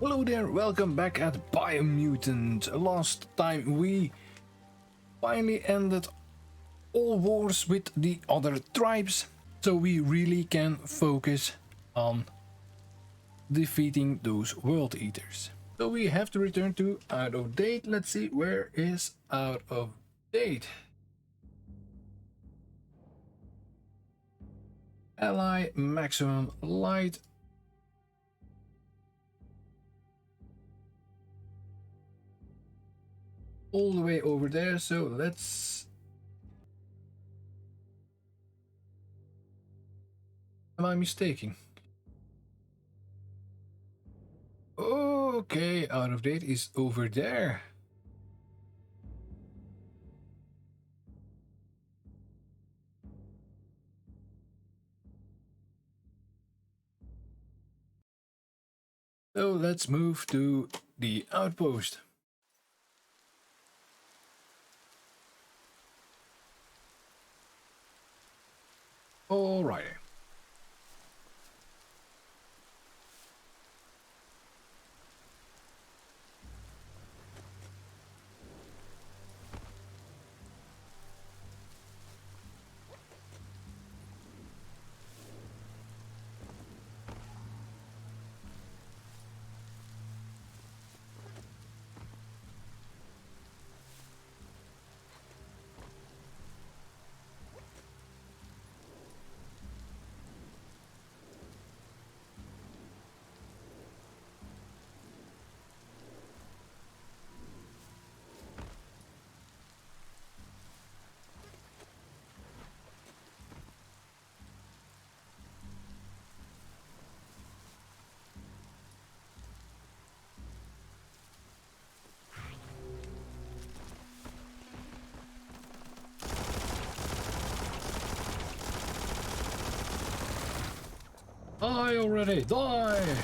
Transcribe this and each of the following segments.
Hello there, welcome back at Biomutant. Last time we finally ended all wars with the other tribes, so we really can focus on defeating those world eaters. So we have to return to out of date. Let's see, where is out of date? Ally maximum light. All the way over there, so let's... Am I mistaken? Okay, out of date is over there. So let's move to the outpost. Alrighty. Die already! Die!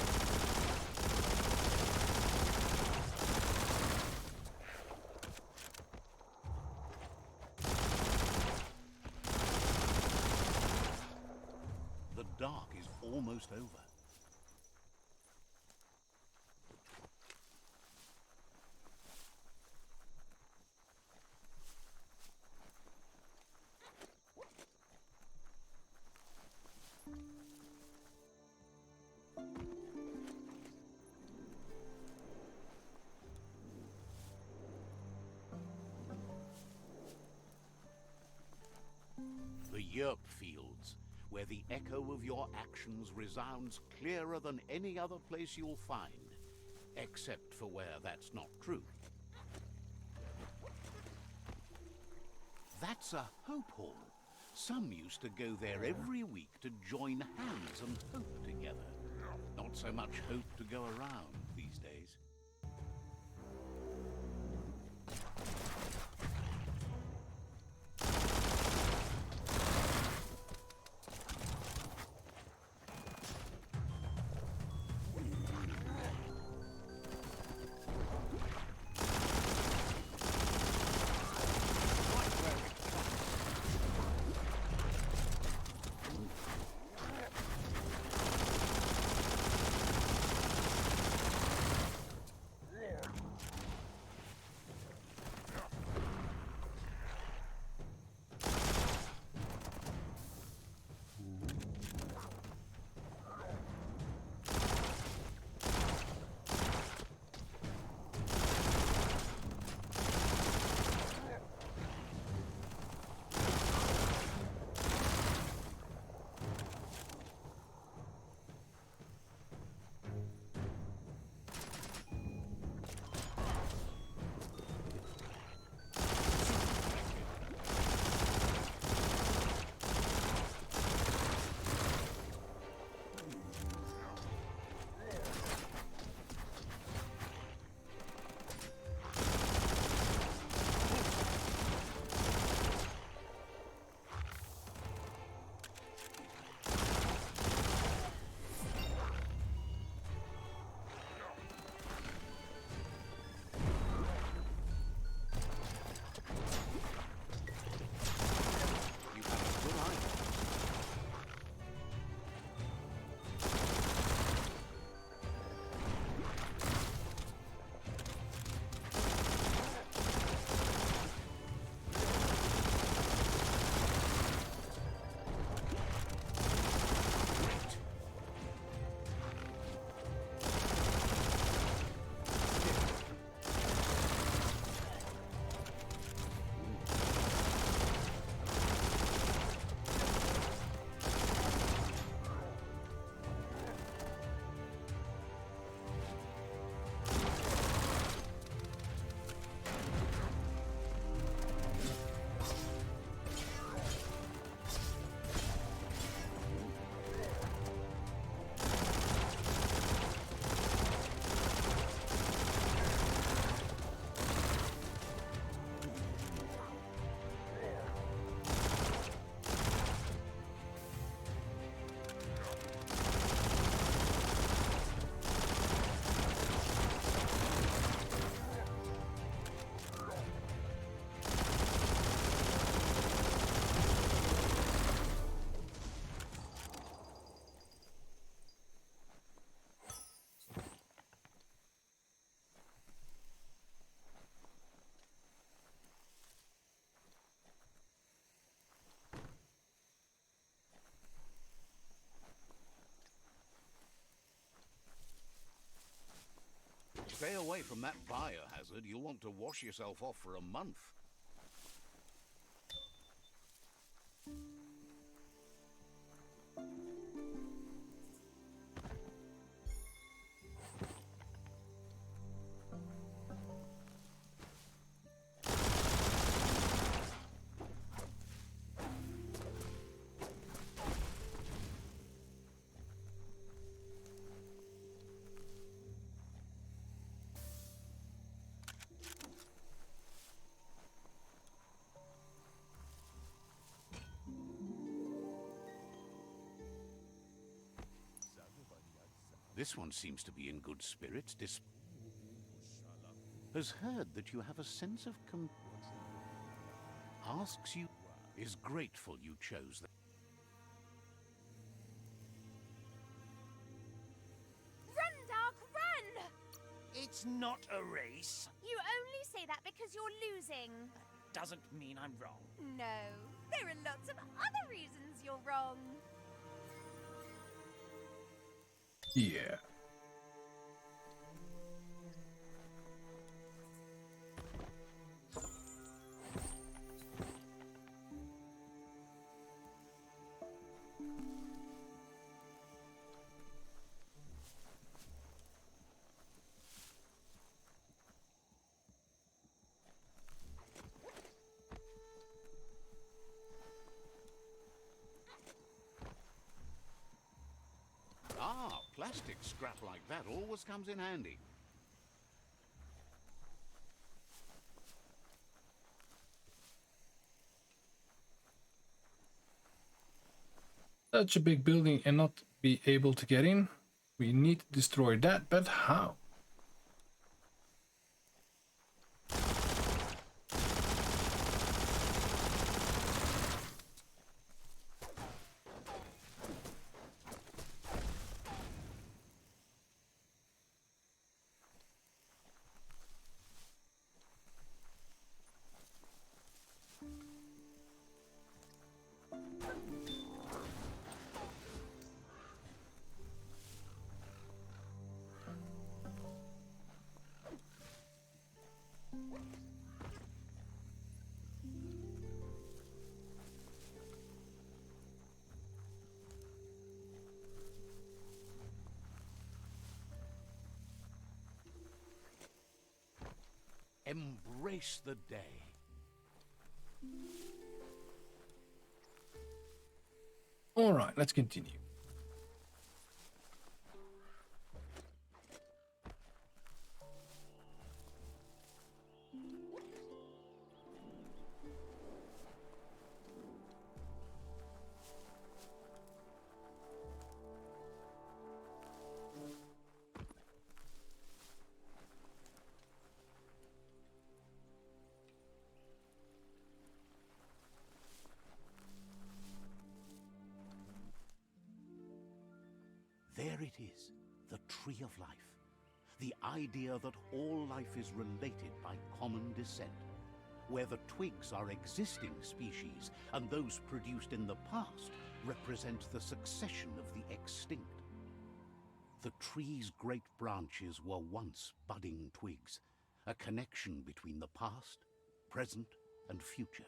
The dark is almost over. The Yerp Fields, where the echo of your actions resounds clearer than any other place you'll find, except for where that's not true. That's a hope hall. Some used to go there every week to join hands and hope together. Not so much hope to go around these days. stay away from that biohazard, you'll want to wash yourself off for a month. This one seems to be in good spirits. Has heard that you have a sense of asks you, is grateful you chose that. Run, Dark, run! It's not a race. You only say that because you're losing. Doesn't mean I'm wrong. No, there are lots of other reasons you're wrong. Yeah. Ah, plastic scrap like that always comes in handy. Such a big building and not be able to get in. We need to destroy that, but how? Embrace the day. All right, let's continue. There it is, the tree of life. The idea that all life is related by common descent, where the twigs are existing species and those produced in the past represent the succession of the extinct. The tree's great branches were once budding twigs, a connection between the past, present, and future.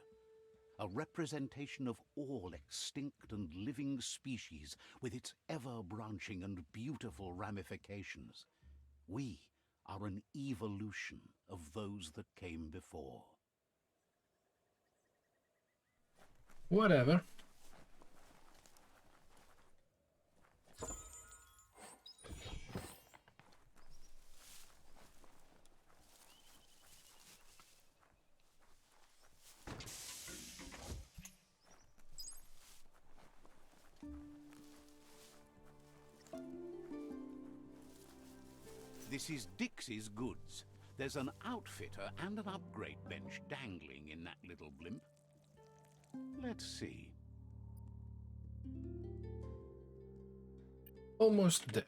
A representation of all extinct and living species with its ever-branching and beautiful ramifications. We are an evolution of those that came before. Whatever. This is Dixie's goods. There's an outfitter and an upgrade bench dangling in that little blimp. Let's see. Almost there.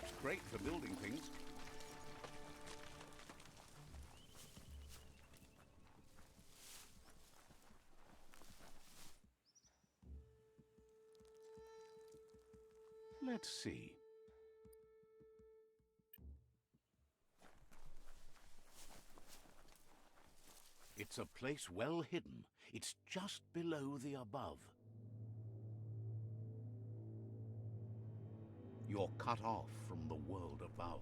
That's great for building things. Let's see. It's a place well hidden. It's just below the above. You're cut off from the world above.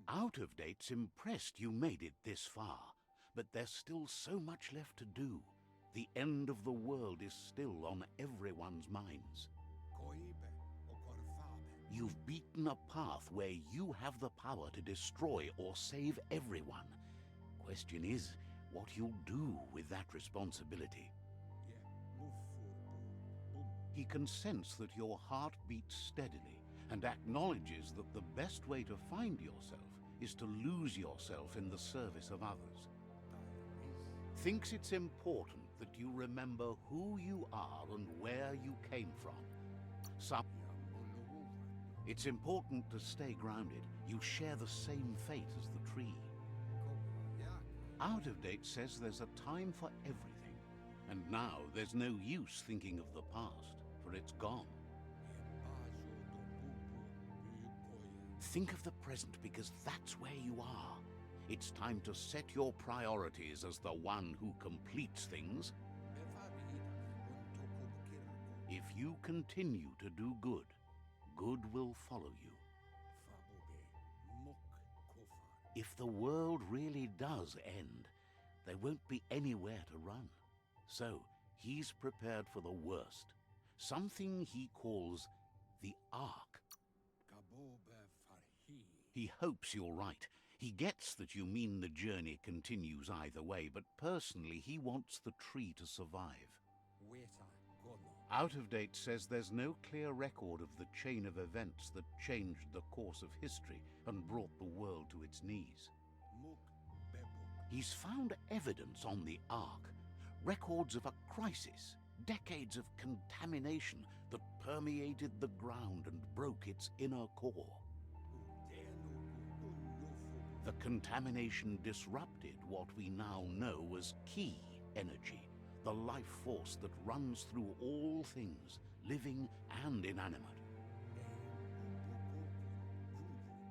Out of Date's impressed you made it this far, but there's still so much left to do. The end of the world is still on everyone's minds. You've beaten a path where you have the power to destroy or save everyone. Question is, what you'll do with that responsibility. He can sense that your heart beats steadily and acknowledges that the best way to find yourself is to lose yourself in the service of others. Thinks it's important that you remember who you are and where you came from. It's important to stay grounded. You share the same fate as the tree. Out of Date says there's a time for everything, and now there's no use thinking of the past, for it's gone. Think of the present, because that's where you are. It's time to set your priorities as the one who completes things. If you continue to do good, good will follow you. If the world really does end, there won't be anywhere to run. So he's prepared for the worst, something he calls the Ark. He hopes you're right. He gets that you mean the journey continues either way, but personally he wants the tree to survive. Out of Date says there's no clear record of the chain of events that changed the course of history and brought the world to its knees. He's found evidence on the Ark, records of a crisis, decades of contamination that permeated the ground and broke its inner core. The contamination disrupted what we now know as Ki energy, the life force that runs through all things, living and inanimate.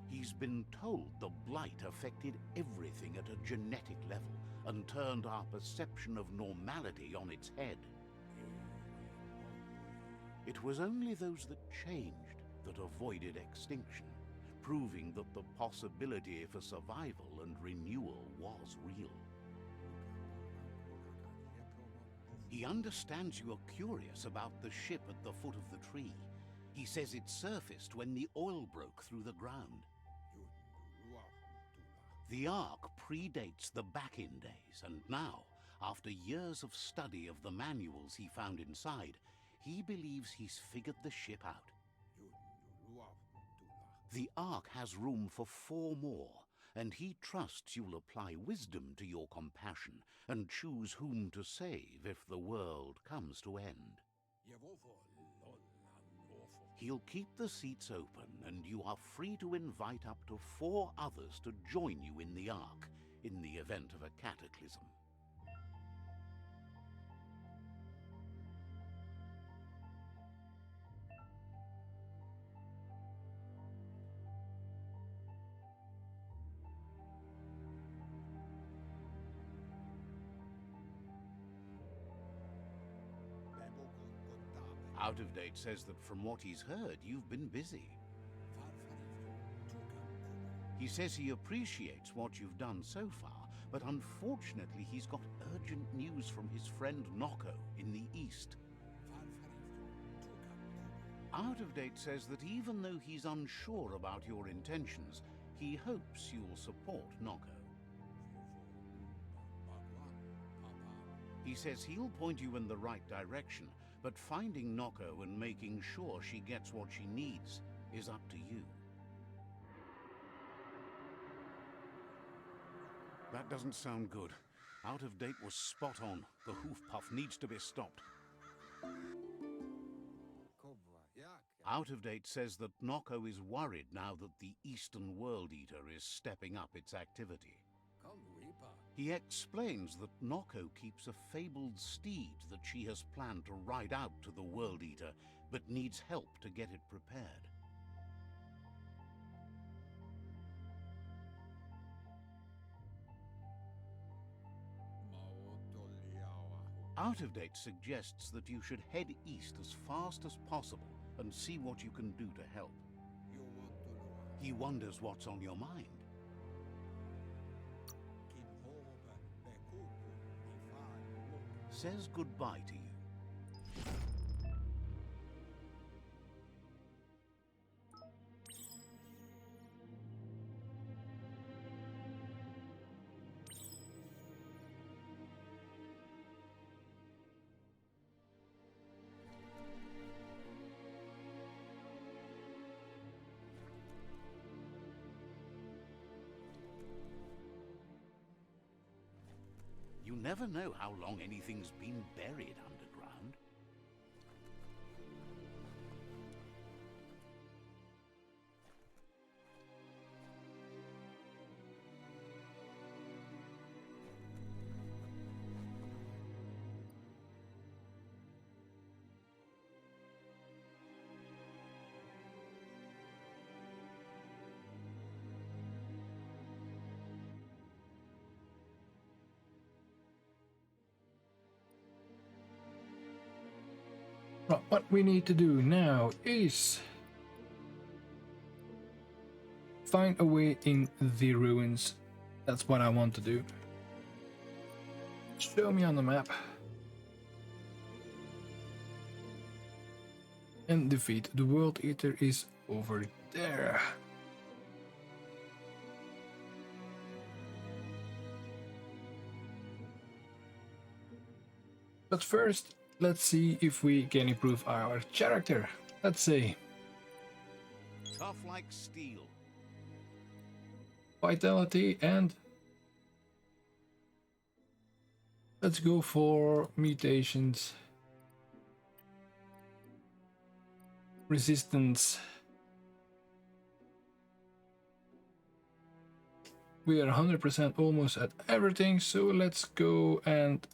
He's been told the blight affected everything at a genetic level and turned our perception of normality on its head. It was only those that changed that avoided extinction, proving that the possibility for survival and renewal was real. He understands you are curious about the ship at the foot of the tree. He says it surfaced when the oil broke through the ground. The Ark predates the back-in days, and now, after years of study of the manuals he found inside, he believes he's figured the ship out. The Ark has room for 4 more, and he trusts you'll apply wisdom to your compassion and choose whom to save if the world comes to end. He'll keep the seats open, and you are free to invite up to 4 others to join you in the Ark in the event of a cataclysm. Out of Date says that from what he's heard, you've been busy. He says he appreciates what you've done so far, but unfortunately he's got urgent news from his friend Noko in the east. Out of Date says that even though he's unsure about your intentions, He hopes you'll support Noko. He says he'll point you in the right direction, but finding Noko and making sure she gets what she needs is up to you. That doesn't sound good. Out of Date was spot on. The hoof puff needs to be stopped. Out of Date says that Noko is worried now that the Eastern World Eater is stepping up its activity. He explains that Noko keeps a fabled steed that she has planned to ride out to the World Eater, but needs help to get it prepared. Out of Date suggests that you should head east as fast as possible and see what you can do to help. He wonders what's on your mind. Says goodbye to you. You never know how long anything's been buried underground. Well, what we need to do now is find a way in the ruins. That's what I want to do. Show me on the map. And defeat the World Eater is over there. But first, let's see if we can improve our character. Let's see. Tough like steel. Vitality and let's go for mutations. Resistance. We are 100% almost at everything, so let's go and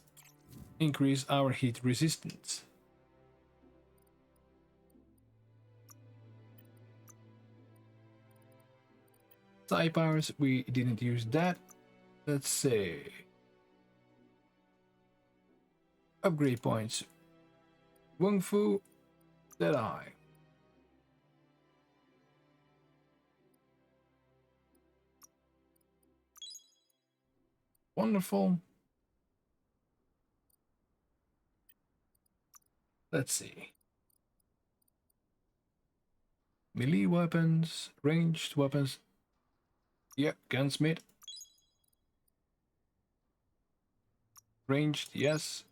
increase our heat resistance. Psi powers, we didn't use that. Let's say upgrade points. Wung Fu, Deadeye. Wonderful. Let's see. Melee weapons, ranged weapons. Yeah, gunsmith. Ranged, yes.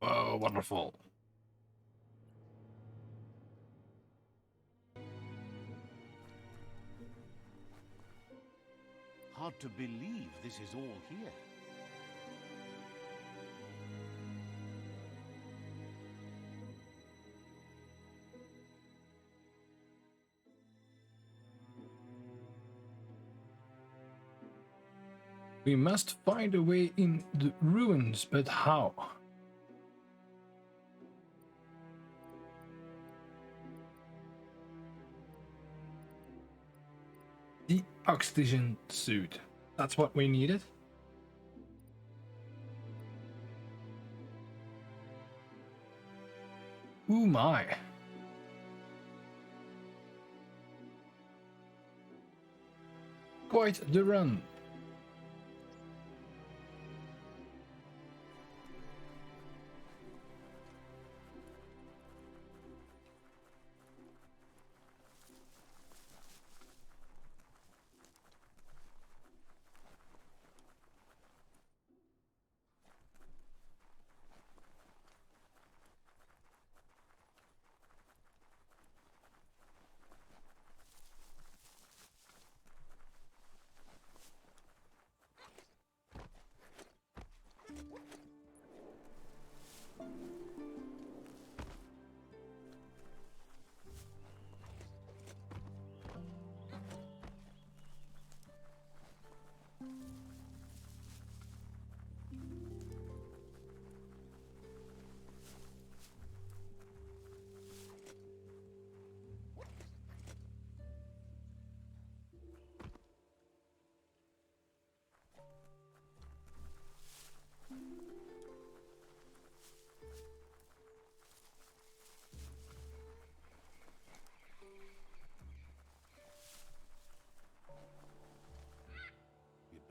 Oh, wonderful. Hard to believe this is all here. We must find a way in the ruins, but how? The oxygen suit. That's what we needed. Ooh my. Quite the run.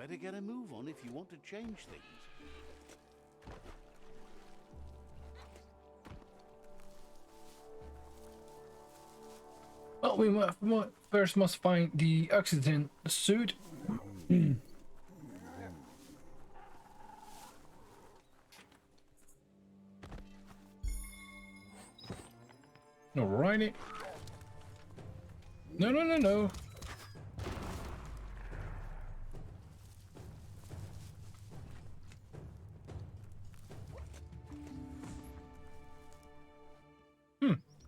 Better get a move on if you want to change things. Well, we first must find the oxygen suit. Alrighty. No, no, no, no.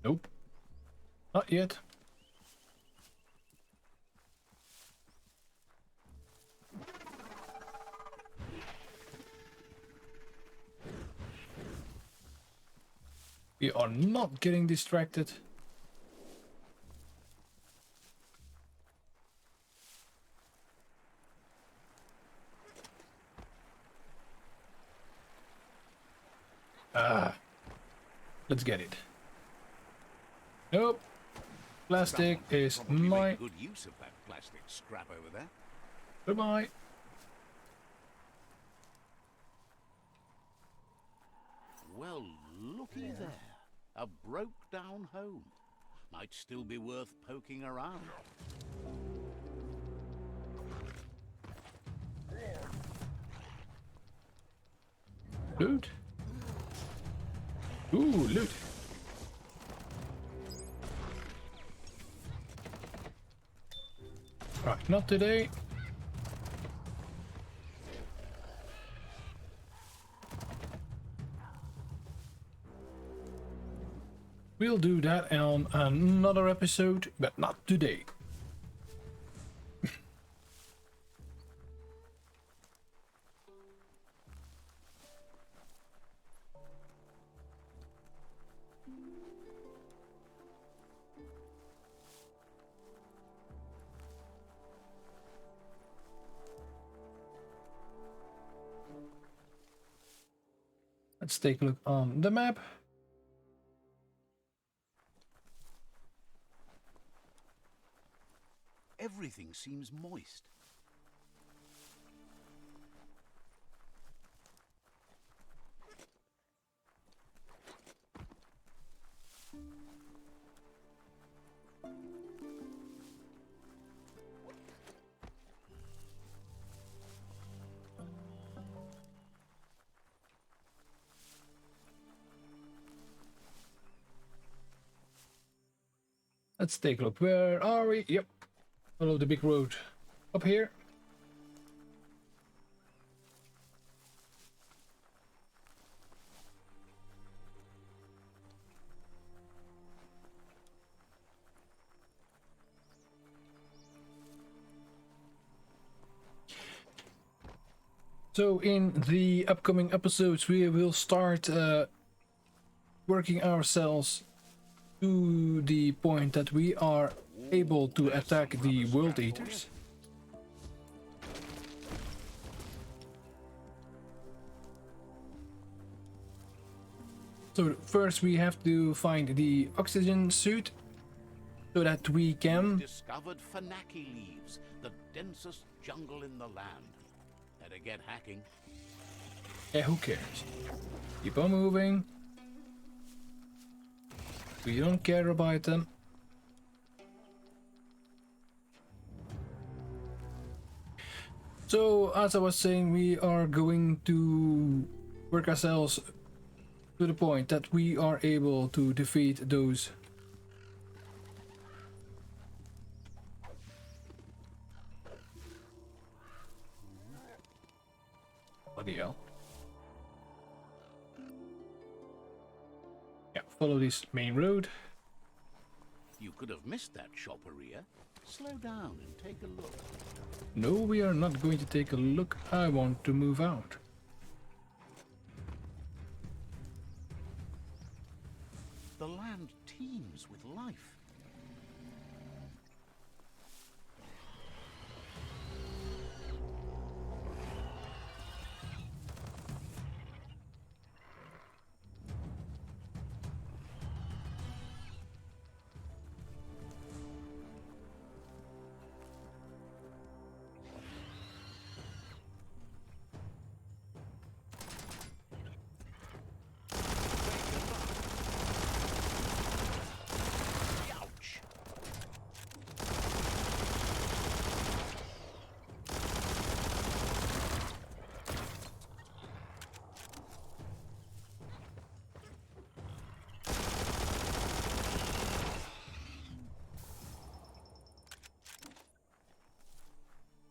Nope. Not yet. We are not getting distracted. Let's get it. Nope. Plastic is Probably mine. make good use of that plastic scrap over there. Goodbye. Well, looky there. A broke-down home. Might still be worth poking around. Loot. Ooh, loot. Right, not today. We'll do that on another episode, but not today. Let's take a look on the map. Everything seems moist. Let's take a look. Where are we? Yep. Follow the big road. Up here. So in the upcoming episodes we will start working ourselves to the point that we are able to attack the World Eaters. So first we have to find the oxygen suit so that we can... Discovered Fanaki leaves, the densest jungle in the land. Better get hacking. Yeah, who cares? Keep on moving. We don't care about them. So, as I was saying, we are going to work ourselves to the point that we are able to defeat those bloody hell. Yeah, follow this main road. You could have missed that shopperia. Slow down and take a look. No, we are not going to take a look. I want to move out. The land teems with life.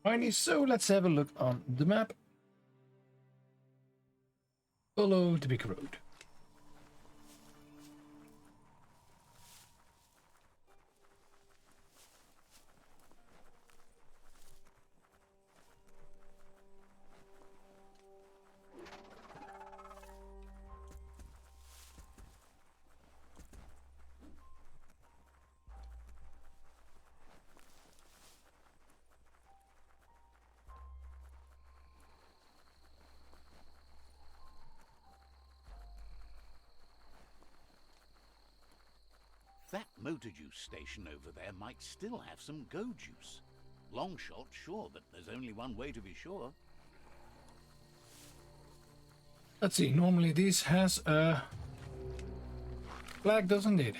Alrighty, so let's have a look on the map. Follow the big road. That motor juice station over there might still have some go juice. Long shot, sure, but there's only one way to be sure. Let's see, normally this has a flag, doesn't it?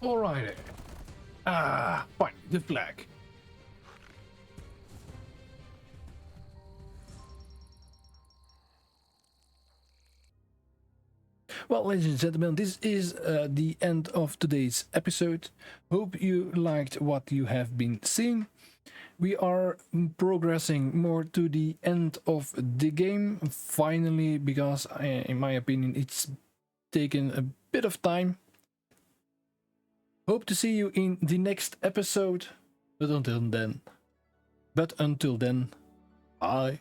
Alrighty. Ah, fine, the flag. Well, ladies and gentlemen, this is the end of today's episode. Hope you liked what you have been seeing. We are progressing more to the end of the game, finally, because in my opinion, it's taken a bit of time. Hope to see you in the next episode, but until then, bye.